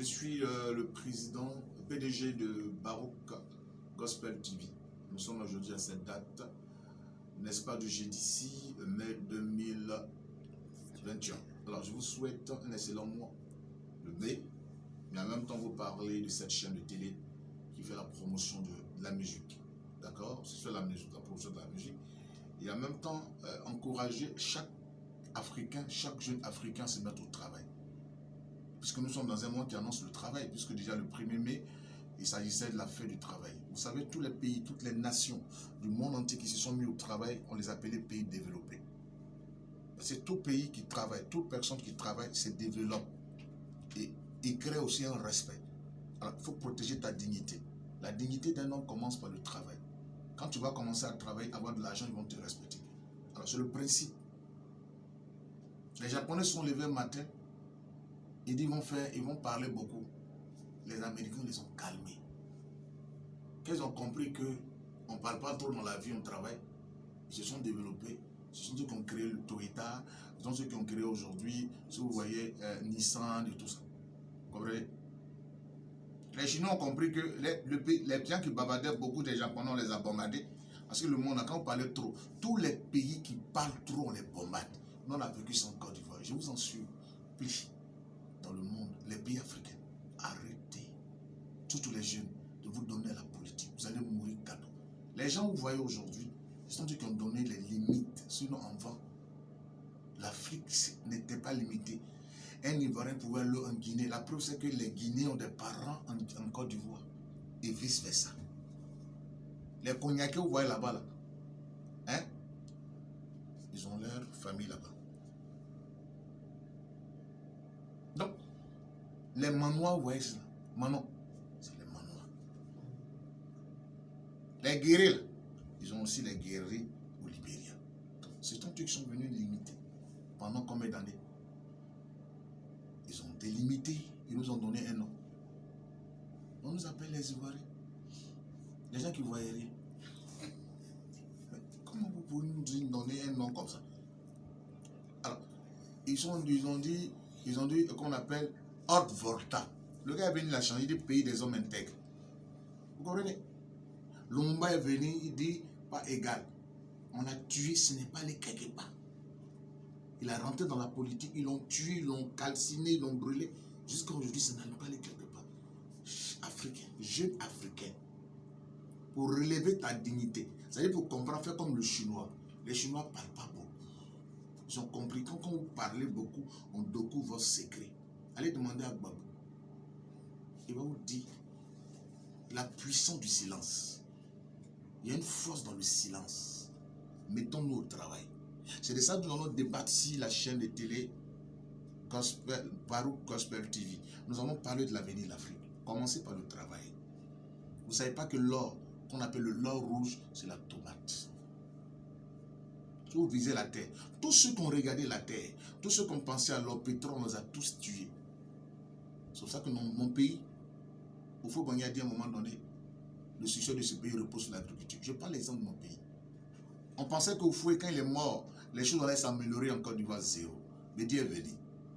Je suis le président PDG de Barouk Gospel TV. Nous sommes aujourd'hui à cette date, n'est-ce pas, du jeudi 6 mai 2021. Alors, je vous souhaite un excellent mois, le mai, mais en même temps, vous parlez de cette chaîne de télé qui fait la promotion de la musique. D'accord? C'est la promotion de la musique. Et en même temps, encourager chaque Africain, chaque jeune Africain à se mettre au travail. Puisque nous sommes dans un mois qui annonce le travail, puisque déjà le 1er mai, il s'agissait de la fête du travail. Vous savez, tous les pays, toutes les nations du monde entier qui se sont mis au travail, on les appelait pays développés. C'est tout pays qui travaille, toute personne qui travaille se développe et il crée aussi un respect. Alors, il faut protéger ta dignité. La dignité d'un homme commence par le travail. Quand tu vas commencer à travailler, avoir de l'argent, ils vont te respecter. Alors, c'est le principe. Les Japonais sont levés le matin, ils vont parler beaucoup. Les Américains les ont calmés. Quand ils ont compris qu'on ne parle pas trop dans la vie, on travaille, ils se sont développés. Ce sont ceux qui ont créé le Toyota, ce sont ceux qui ont créé aujourd'hui, si vous voyez, Nissan et tout ça. Vous comprenez? Les Chinois ont compris que les gens qui bavardaient beaucoup des Japonais, on les a bombardés. Parce que le monde, quand on parlait trop, tous les pays qui parlent trop, on les bombarde. Nous, on a vécu ça en Côte d'Ivoire. Je vous en supplie, dans le monde, les pays africains, arrêtez, surtout les jeunes, de vous donner à la politique. Vous allez mourir cadeau. Les gens que vous voyez aujourd'hui, ce sont ceux qui ont donné les limites. Sinon, avant, l'Afrique n'était pas limitée. Un Ivoirien pouvait aller en Guinée. La preuve, c'est que les Guinéens ont des parents en Côte d'Ivoire. Et vice-versa. Les Cognaquais, vous voyez là-bas, là. Hein? Ils ont leur famille là-bas. Donc, les Manois, vous voyez ça. Manon, c'est les Manois. Les guerriers, là, ils ont aussi les guerriers au Libéria. C'est tant qui sont venus limiter. Pendant combien d'années? Ils ont délimité, ils nous ont donné un nom. On nous appelle les Ivoiriens. Les gens qui ne voyaient rien. Comment vous pouvez nous donner un nom comme ça? Alors, ils ont dit qu'on appelle Haute Volta. Le gars est venu la changer, il dit pays des hommes intègres. Vous comprenez? Lumba est venu, il dit pas égal. On a tué, ce n'est pas les quelque part. Il a rentré dans la politique, ils l'ont tué, ils l'ont calciné, ils l'ont brûlé. Jusqu'à aujourd'hui, ce n'est pas les quelque part. Africain, jeune Africain, pour relever ta dignité, c'est-à-dire pour comprendre, faire comme le Chinois. Les Chinois ne parlent pas beaucoup. Ils ont compris, quand vous parlez beaucoup, on découvre vos secrets. Allez demander à Babou. Il va vous dire la puissance du silence. Il y a une force dans le silence. Mettons-nous au travail. C'est de ça que nous allons débattre sur la chaîne de télé Barouk Gospel TV. Nous allons parler de l'avenir de l'Afrique. Commencez par le travail. Vous ne savez pas que l'or, qu'on appelle le l'or rouge, c'est la tomate. Si vous visez la terre, tous ceux qui ont regardé la terre, tous ceux qui ont pensé à l'or, pétrole, on les a tous tués. C'est pour ça que dans mon pays, il faut qu'on y ait dit à un moment donné, le succès de ce pays repose sur l'agriculture. Je prends l'exemple de mon pays. On pensait qu'au fouet, quand il est mort, les choses allaient s'améliorer en Côte d'Ivoire, zéro. Mais Dieu est venu.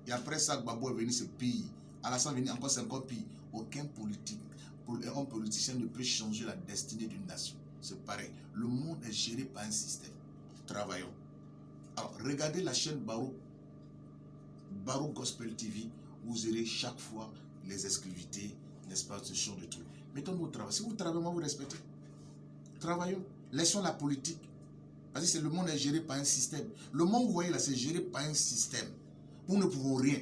Et après ça, Gbagbo est venu, ce pays. Alassane est venu, encore 50 pays. Aucun politique, un politicien ne peut changer la destinée d'une nation. C'est pareil. Le monde est géré par un système. Travaillons. Alors, regardez la chaîne Barouk Gospel TV. Vous aurez chaque fois les exclusivités, l'espace de show de tout. Mettons-nous au travail. Si vous travaillez, moi, vous respectez. Travaillons. Laissons la politique. Parce que le monde est géré par un système. Le monde, vous voyez là, c'est géré par un système. Nous ne pouvons rien.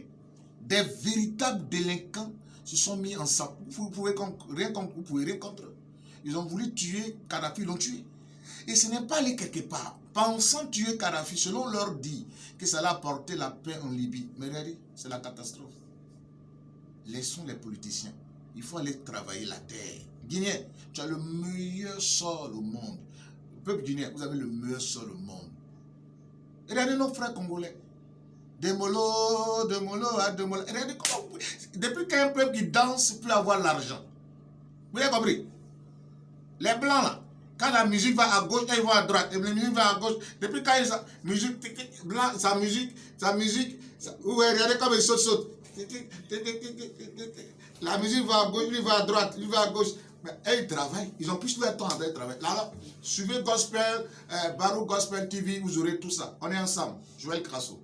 Des véritables délinquants se sont mis ensemble. Vous pouvez rien contre eux. Ils ont voulu tuer Kadhafi, ils l'ont tué. Et ce n'est pas allé quelque part. Pensant tuer Kadhafi, selon leur dit que ça allait apporter la paix en Libye. Mais regardez, c'est la catastrophe. Laissons les politiciens. Il faut aller travailler la terre. Guinéen, tu as le meilleur sol au monde. Peuple guinéen, vous avez le meilleur sol au monde. Regardez nos frères congolais. Demolo, Demolo. Regardez comment. Depuis qu'un peuple qui danse peut avoir l'argent. Vous avez compris? Les blancs là, quand la musique va à gauche, ils vont à droite. Et la musique va à gauche. Depuis quand musique blanc, sa musique. Vous regardez comme ils sautent. La musique va à gauche, lui va à droite, lui va à gauche. Mais ils travaillent, ils ont plus leur temps en train de travailler. Là, suivez Gospel, Barou Gospel TV, vous aurez tout ça. On est ensemble. Joël Crasso.